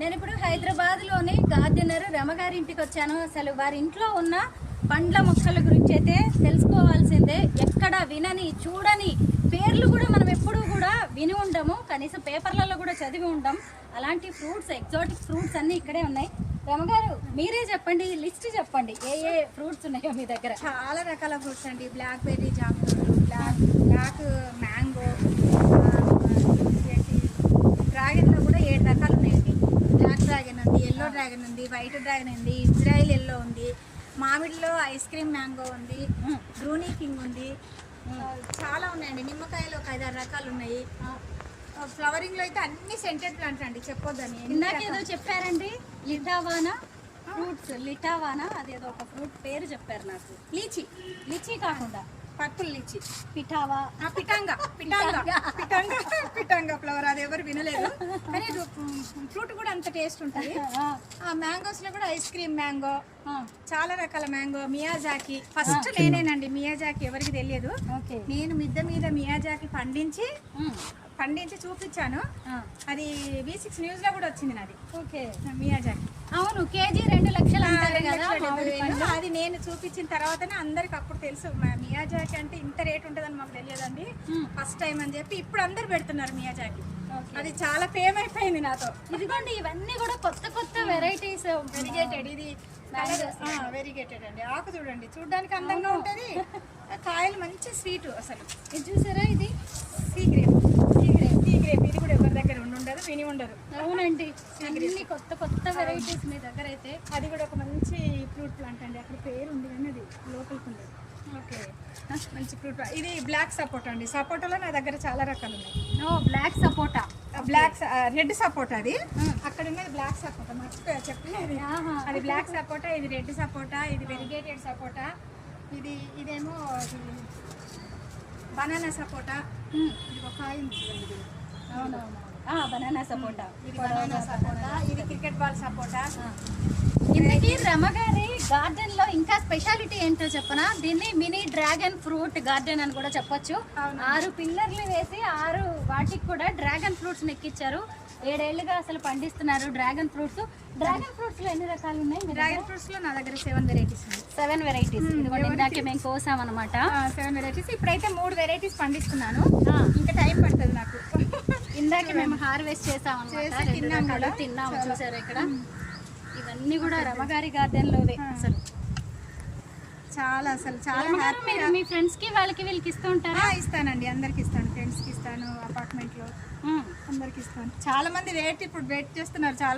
నేను ఇప్పుడు హైదరాబాద్లోని గార్డెనర్ రమగారి ఇంటికి వచ్చాను. అసలు వారి ఇంట్లో ఉన్న పండ్ల మొక్కల గురించి అయితే తెలుసుకోవాల్సిందే. ఎక్కడ వినని చూడని పేర్లు కూడా మనం ఎప్పుడూ కూడా విని ఉండము, కనీసం పేపర్లలో కూడా చదివి ఉండం. అలాంటి ఫ్రూట్స్, ఎగ్జాటిక్ ఫ్రూట్స్ అన్నీ ఇక్కడే ఉన్నాయి. రమగారు మీరే చెప్పండి, లిస్ట్ చెప్పండి ఏ ఏ ఫ్రూట్స్ ఉన్నాయో మీ దగ్గర. చాలా రకాల ఫ్రూట్స్ అండి. Blackberry, jamun, black mango, డ్రాగన్లో కూడా 7 రకాలు ఉన్నాయండి. బ్లాక్ డ్రాగన్ ఉంది, ఎల్లో డ్రాగన్ ఉంది, వైట్ డ్రాగన్ ఉంది, ఇజ్రాయిల్ ఎల్లో ఉంది, మామిడిలో ఐస్ క్రీమ్ మ్యాంగో ఉంది, బ్రూనీ కింగ్ ఉంది, చాలా ఉన్నాయండి. నిమ్మకాయలు ఒక 5-6 రకాలు ఉన్నాయి. ఫ్లవరింగ్ లో అయితే అన్ని సెంటెడ్ ప్లాంట్స్ అండి, చెప్పొద్దని. ఇందాక ఏదో చెప్పారండి, లిటావానా ఫ్రూట్స్, లిటావానా అదేదో ఒక ఫ్రూట్ పేరు చెప్పారు నాకు. లీచీ, లిచీ కాకుండా పర్పుల్ లీచీ, పిఠావా, పిటాంగా పిటాంగా పిటాంగా పిటాంగా ఫ్లవర్, అది ఎవరు వినలేదు కానీ ఫ్రూట్ కూడా అంత టేస్ట్ ఉంటుంది. ఆ మ్యాంగోస్ లో కూడా ఐస్ క్రీమ్ మ్యాంగో, చాలా రకాల మ్యాంగో, మియాజాకి. ఫస్ట్ నేనేనండి మియాజాకి, ఎవరికి తెలియదు. నేను మిద్దె మీద మియాజాకి పండించి చూపించాను. అది V6 న్యూస్ లో కూడా వచ్చింది నాది. Okay, Miyazaki. అవును, కేజీ 2 లక్షలు అంటారు కదా. అది నేను చూపించిన తర్వాతనే అందరికి అప్పుడు తెలుసు మియాజాకి అంటే ఇంత రేట్ ఉంటుందని మాకు తెలియదండి. ఫస్ట్ టైం అని చెప్పి ఇప్పుడు అందరు పెడుతున్నారు మియాజాకి. అది చాలా ఫేమ్ అయిపోయింది నాతో. ఇదిగోండి, ఇవన్నీ కూడా కొత్త కొత్త వెరైటీస్. వెరిగేటెడ్, ఇది వెరిగేటెడ్ అండి. ఆకు చూడండి, చూడడానికి అందంగా ఉంటుంది, కాయలు మంచి స్వీట్. అసలు ఇది చూసారా, ఇది సీ గ్రేప్. ఇది కూడా ఎవరి దగ్గర ఉండదు, విని ఉండదు. అవునండి, అన్ని కొత్త కొత్త వెరైటీస్ మీ దగ్గర అయితే. అది కూడా ఒక మంచి ఫ్రూట్ ప్లాంట్ అండి. అక్కడ పేరు ఉంది కానీ అది లోపలికి ఉండదు. ఓకే, మంచి ఫ్రూట్. ఇది బ్లాక్ సపోటా అండి. సపోటాలో నా దగ్గర చాలా రకాలు ఉన్నాయి. బ్లాక్ సపోటా, రెడ్ సపోటా. అది అక్కడ ఉన్నది బ్లాక్ సపోటా, మర్చిపోయా చెప్పలేదు. అది బ్లాక్ సపోటా, ఇది రెడ్ సపోటా, ఇది వెరిగేటెడ్ సపోటా, ఇదేమో బనానా సపోటా. ఇది ఒక కాయ ఉంది. అవునవును, బనానా సపోటా. ఇది బనానా సపోటా, ఇది క్రికెట్ బాల్ సపోటా. ఇంతకీ రమగారి గార్డెన్ లో ఇంకా స్పెషాలిటీ ఏంటో చెప్పనా? దీన్ని మినీ డ్రాగన్ ఫ్రూట్ గార్డెన్ అని కూడా చెప్పొచ్చు. 6 పిల్లర్లు వేసి 6 వాటికి కూడా డ్రాగన్ ఫ్రూట్స్ ఎక్కించారు. 7 ఏళ్లుగా అసలు పండిస్తున్నారు డ్రాగన్ ఫ్రూట్స్. డ్రాగన్ ఫ్రూట్స్ లో ఎన్ని రకాలు ఉన్నాయి? డ్రాగన్ ఫ్రూట్స్ లో నా దగ్గర 7 వెరైటీస్ ఉన్నాయి. 7 వెరైటీస్. ఇందాకే మేము కోసాం అనమాట. 7 వెరైటీస్. ఇప్పుడైతే 3 వెరైటీస్ పండిస్తున్నాను. ఇంకా టైం పడుతుంది నాకు. ఇందాకే మేము హార్వెస్ట్ చేసాం అనమాట. తిన్నాము. చూసారు ఇక్కడ ఇవన్నీ కూడా రమగారి గార్డెన్ లోవే. అసలు చాలా మీరు మీ ఫ్రెండ్స్ కి వాళ్ళకి వీళ్ళకి ఇస్తూ ఉంటారా? ఇస్తానండి, అందరికి ఇస్తాను. ఫ్రెండ్స్ కి ఇస్తాను, అపార్ట్మెంట్ లో అందరికి ఇస్తాను. చాలా మంది ఇప్పుడు వెయిట్ చేస్తున్నారు. చాలా